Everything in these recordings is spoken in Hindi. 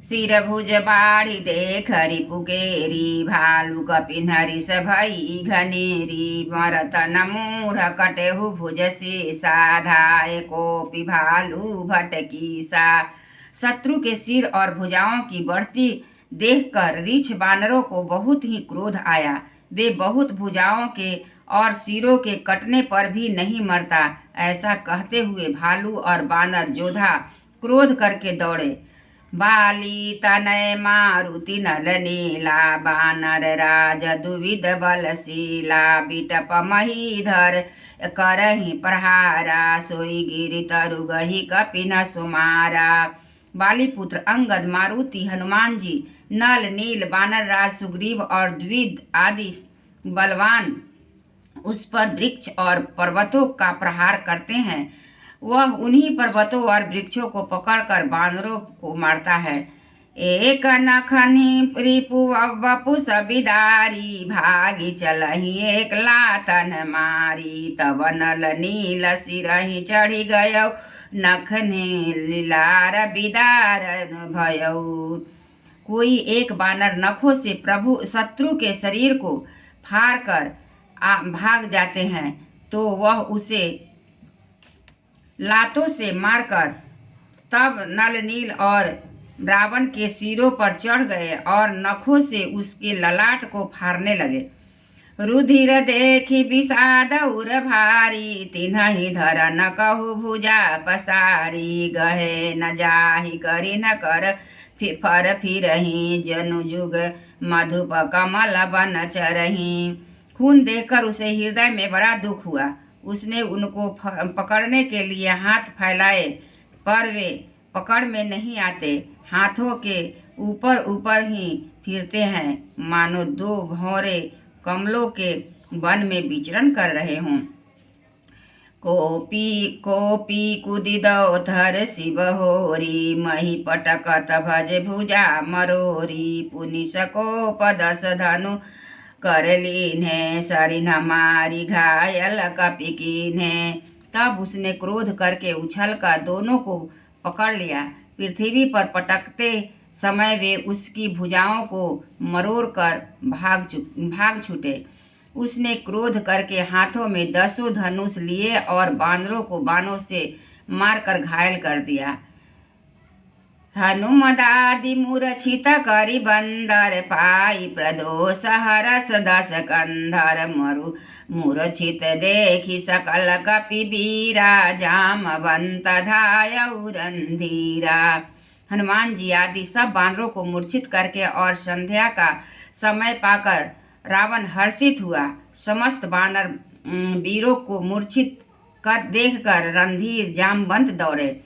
सिर भुज बाढ़ी देख रिपुकेरी भालू कपिन्हरी भई घनेरी मरत न मूढ़ कटेहु भुज से साधाए कोपि भालू भटकी सा। शत्रु के सिर और भुजाओं की बढ़ती देखकर रीछ बानरों को बहुत ही क्रोध आया। वे बहुत भुजाओं के और सिरों के कटने पर भी नहीं मरता, ऐसा कहते हुए भालू और बानर जोधा क्रोध करके दौड़े। बाली तनय मारुति नल नीला बानर राज दुविध बलशीला बिटप महीधर करहि प्रहारा सोई गिरि तरु गहि कपिन सुमारा। बाली पुत्र अंगद, मारुति, हनुमान जी, नल, नील, बानर राज सुग्रीव और द्विविद आदि बलवान उस पर वृक्ष और पर्वतों का प्रहार करते हैं। वह उन्हीं पर्वतों और वृक्षों को पकड़कर बानरों को मारता है। एक नखनि रिपु वपु सबिदारी भागी चलहि एक लातन मारी तब नल नील सिरहि चढ़ी गयौ नखने लीलार बिदार भयौ। कोई एक बानर नखों से प्रभु शत्रु के शरीर को फाड़ कर भाग जाते हैं तो वह उसे लातों से मारकर तब नल, नील और रावण के सिरों पर चढ़ गए और नखों से उसके ललाट को फाड़ने लगे। रुधिर देखी विषाद उर भारी तिन्हि धर न कहु भुजा पसारी गहे न जाहि करी न कर फर फिरहि जनु जुग मधुप कमल बन चरहि। खून देखकर उसे हृदय में बड़ा दुख हुआ। उसने उनको पकड़ने के लिए हाथ फैलाए पर वे पकड़ में नहीं आते, हाथों के ऊपर ऊपर ही फिरते हैं मानो दो भौरे कमलों के वन में विचरण कर रहे हों। कोपी कुदिदौ धर शिव होरी मही पटकत भज भुजा मरोरी पुनि सकोप दस धनु कर लीन्हे सरिन मारी घायल कपि कीन्हे। तब उसने क्रोध करके उछल कर दोनों को पकड़ लिया। पृथ्वी पर पटकते समय वे उसकी भुजाओं को मरोड़ कर भाग छूटे। उसने क्रोध करके हाथों में 10 धनुष लिए और बानरों को बाणों से मारकर घायल कर दिया। हनुमदादि मूर्छित करि बंदर पाई प्रदोष हरस दस कंधर मरु मूर्छित देखी सकल कपि बीरा जामवंत धायउ रंधीरा। हनुमान जी आदि सब बानरों को मूर्छित करके और संध्या का समय पाकर रावण हर्षित हुआ। समस्त बानर वीरों को मूर्छित कर देखकर रणधीर जामवंत दौड़े।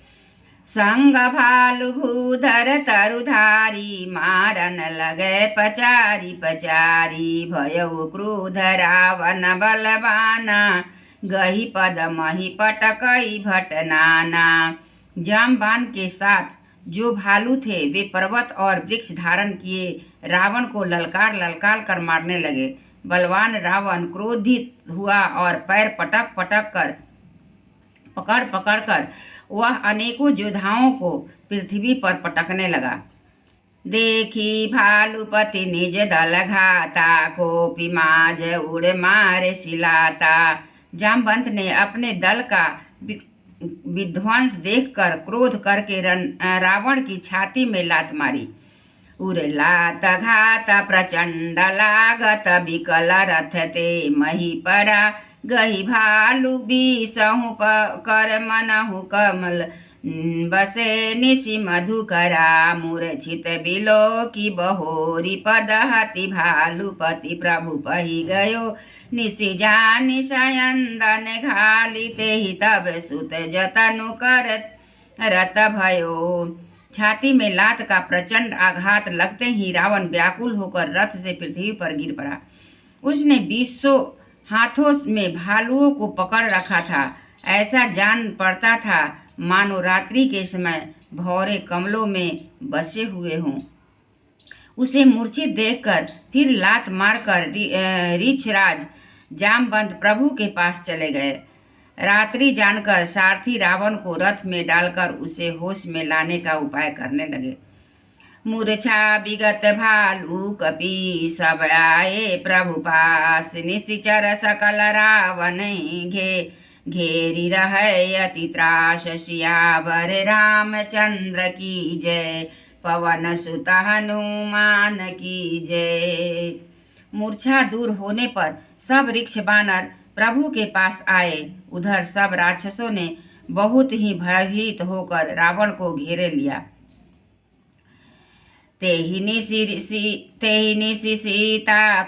संग भालु भूधर तरुधारी मारन लगे पचारी पचारी भयउ क्रोध रावण बलवाना गही पद मही पटकई भटनाना। जामबान के साथ जो भालू थे वे पर्वत और वृक्ष धारण किए रावण को ललकार ललकार कर मारने लगे। बलवान रावण क्रोधित हुआ और पैर पटक पटक कर पकड़ कर वह अनेकों योद्धाओं को पृथ्वी पर पटकने लगा। देखी भालुपति निज दल घाता कोपि माज उड़ मारे सिलाता। जामवंत ने अपने दल का विध्वंस देखकर क्रोध करके रावण की छाती में लात मारी। उरे लात घात प्रचंड लागत विकल रथ ते मही पड़ा गही भालू बीसहु कर मनहु कमल बसे निशि मधुकरा मूर्छित बिलो की बहोरी पदहति भालुपति प्रभु पही गयो निशि जानि शयंदन घाली तेहि तब सुत जतनु करत रत भयो। छाती में लात का प्रचंड आघात लगते ही रावण व्याकुल होकर रथ से पृथ्वी पर गिर पड़ा। उसने 200 हाथों में भालुओं को पकड़ रखा था। ऐसा जान पड़ता था मानो रात्रि के समय भौरे कमलों में बसे हुए हों। उसे मूर्छित देखकर फिर लात मारकर रीछराज जामवंत प्रभु के पास चले गए। रात्रि जानकर सारथी रावण को रथ में डालकर उसे होश में लाने का उपाय करने लगे। मूर्छा विगत भालू कपि सब आए प्रभु पास। निशिचर सकल रावण घेरी रहे अति त्रास। सियावर रामचंद्र की जय, पवन सुत हनुमान की जय। मूर्छा दूर होने पर सब ऋक्ष बानर प्रभु के पास आए। उधर सब राक्षसों ने बहुत ही भयभीत होकर रावण को घेरे लिया। तेहि निशि सीता